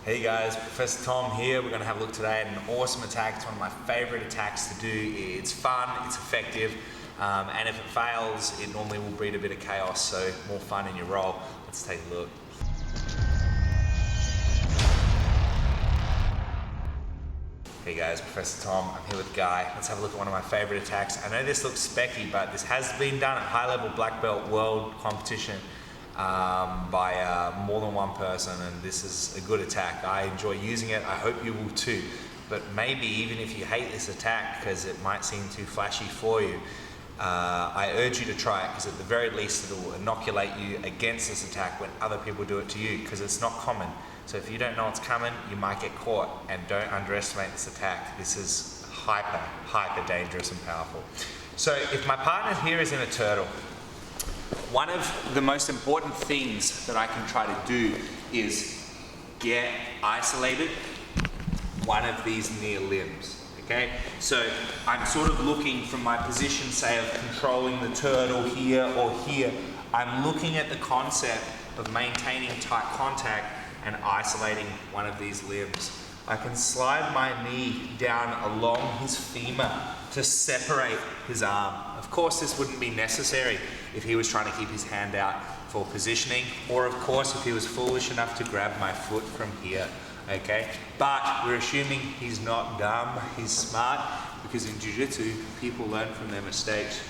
Hey guys, Prof Tom here. We're going to have a look today at an awesome attack. It's one of my favorite attacks to do. It's fun, it's effective, and if it fails, it normally will breed a bit of chaos, so more fun in your roll. Let's take a look. Hey guys, Prof Tom. I'm here with Guy. Let's have a look at one of my favorite attacks. I know this looks specky, but this has been done at high-level black belt world competition by more than one person, and this is a good attack. I enjoy using it. I hope you will too. But maybe even if you hate this attack because it might seem too flashy for you, I urge you to try it, because at the very least it will inoculate you against this attack when other people do it to you, because it's not common. So if you don't know what's coming, you might get caught, and don't underestimate this attack. This is hyper dangerous and powerful. So if my partner here is in a turtle, one of the most important things that I can try to do is get isolated one of these near limbs, okay? So I'm sort of looking from my position, say, of controlling the turtle here or here. I'm looking at the concept of maintaining tight contact and isolating one of these limbs. I can slide my knee down along his femur to separate his arm. Of course, this wouldn't be necessary if he was trying to keep his hand out for positioning, or of course if he was foolish enough to grab my foot from here, okay? But we're assuming he's not dumb, he's smart, because in jiu-jitsu, people learn from their mistakes.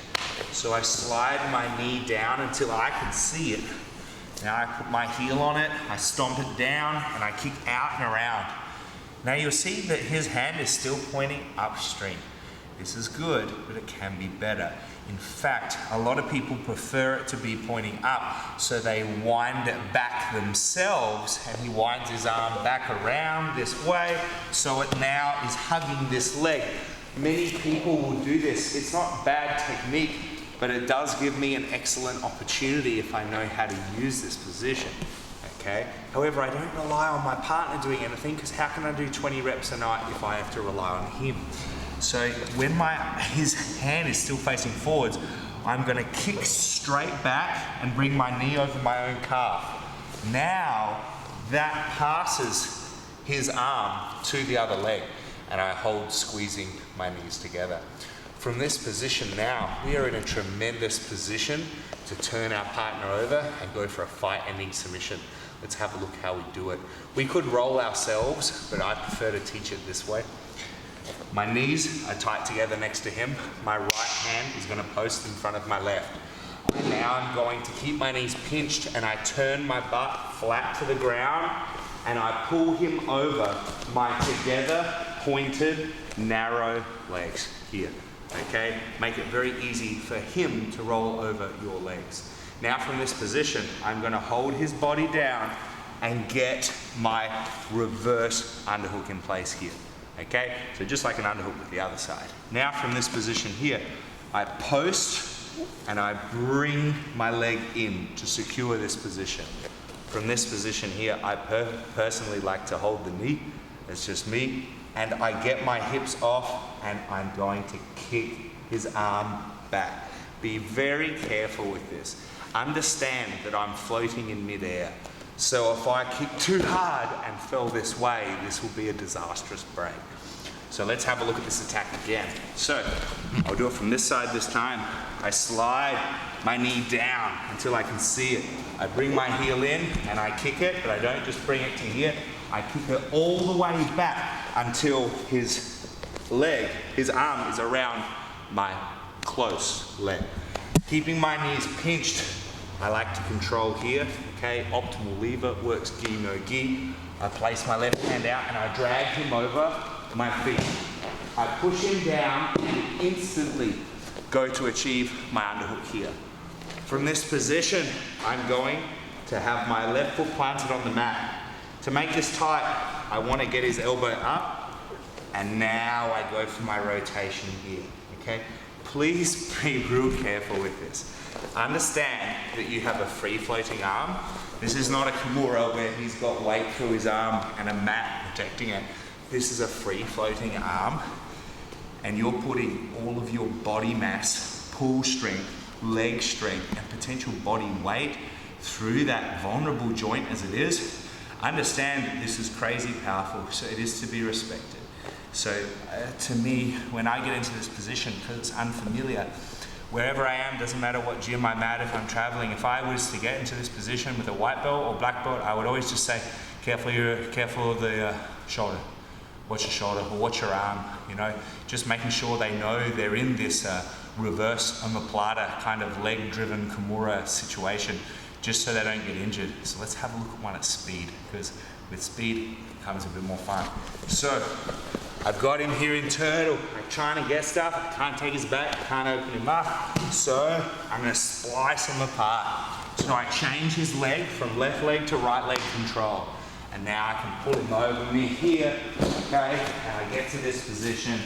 So I slide my knee down until I can see it. Now I put my heel on it, I stomp it down, and I kick out and around. Now you'll see that his hand is still pointing upstream. This is good, but it can be better. In fact, a lot of people prefer it to be pointing up, so they wind it back themselves, and he winds his arm back around this way, so it now is hugging this leg. Many people will do this. It's not bad technique, but it does give me an excellent opportunity if I know how to use this position. Okay. However, I don't rely on my partner doing anything, because how can I do 20 reps a night if I have to rely on him? So when his hand is still facing forwards, I'm going to kick straight back and bring my knee over my own calf. Now that passes his arm to the other leg, and I hold squeezing my knees together. From this position now, we are in a tremendous position to turn our partner over and go for a fight-ending submission. Let's have a look how we do it. We could roll ourselves, but I prefer to teach it this way. My knees are tight together next to him. My right hand is going to post in front of my left. And now I'm going to keep my knees pinched, and I turn my butt flat to the ground, and I pull him over my together pointed narrow legs here. Okay, make it very easy for him to roll over your legs. Now from this position, I'm going to hold his body down and get my reverse underhook in place here. Okay, so just like an underhook with the other side. Now from this position here, I post and I bring my leg in to secure this position. From this position here, I personally like to hold the knee. It's just me. And I get my hips off, and I'm going to kick his arm back. Be very careful with this. Understand that I'm floating in midair. So if I kick too hard and fell this way, this will be a disastrous break. So let's have a look at this attack again. So I'll do it from this side this time. I slide my knee down until I can see it. I bring my heel in and I kick it, but I don't just bring it to here. I kick it all the way back until his arm is around my close leg. Keeping my knees pinched, I like to control here, okay? Optimal lever, works gi, no gi. I place my left hand out and I drag him over my feet. I push him down and instantly go to achieve my underhook here. From this position, I'm going to have my left foot planted on the mat. To make this tight, I want to get his elbow up, and now I go for my rotation here, okay? Please be real careful with this. Understand that you have a free floating arm. This is not a Kimura where he's got weight through his arm and a mat protecting it. This is a free floating arm, and you're putting all of your body mass, pull strength, leg strength, and potential body weight through that vulnerable joint as it is, Understand that this is crazy powerful, so it is to be respected. So to me, when I get into this position, because it's unfamiliar, wherever I am, doesn't matter what gym I'm at, if I'm traveling, if I was to get into this position with a white belt or black belt, I would always just say, careful of the shoulder. Watch your shoulder or watch your arm, you know, just making sure they know they're in this reverse Omoplata kind of leg-driven Kimura situation, just so they don't get injured. So let's have a look at one at speed, because with speed comes a bit more fun. So I've got him here in turtle. I'm trying to get stuff. I can't take his back, can't open him up. So I'm going to splice him apart. So I change his leg from left leg to right leg control. And now I can pull him over me here, okay? And I get to this position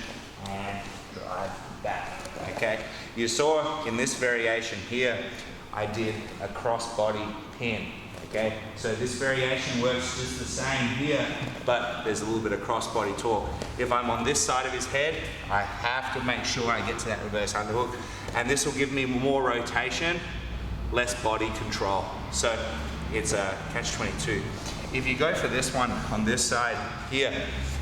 and drive back, okay? You saw in this variation here, I did a cross-body pin, okay? So this variation works just the same here, but there's a little bit of cross-body torque. If I'm on this side of his head, I have to make sure I get to that reverse underhook, and this will give me more rotation, less body control. So it's a catch-22. If you go for this one on this side here,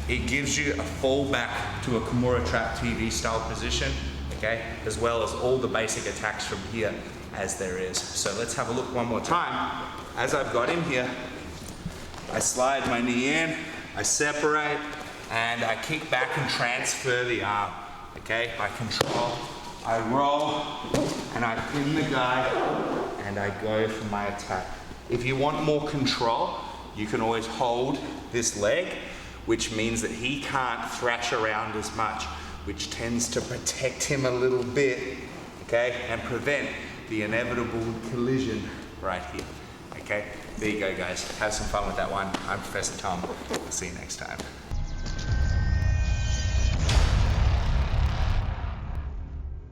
it gives you a fallback to a Kimura Trap TV style position, okay? As well as all the basic attacks from here as there is. So let's have a look one more time. As I've got him here, I slide my knee in, I separate, and I kick back and transfer the arm, okay? I control, I roll, and I pin the guy, and I go for my attack. If you want more control, you can always hold this leg, which means that he can't thrash around as much, which tends to protect him a little bit, okay, and prevent the inevitable collision right here, okay? There you go, guys. Have some fun with that one. I'm Professor Tom. I'll see you next time.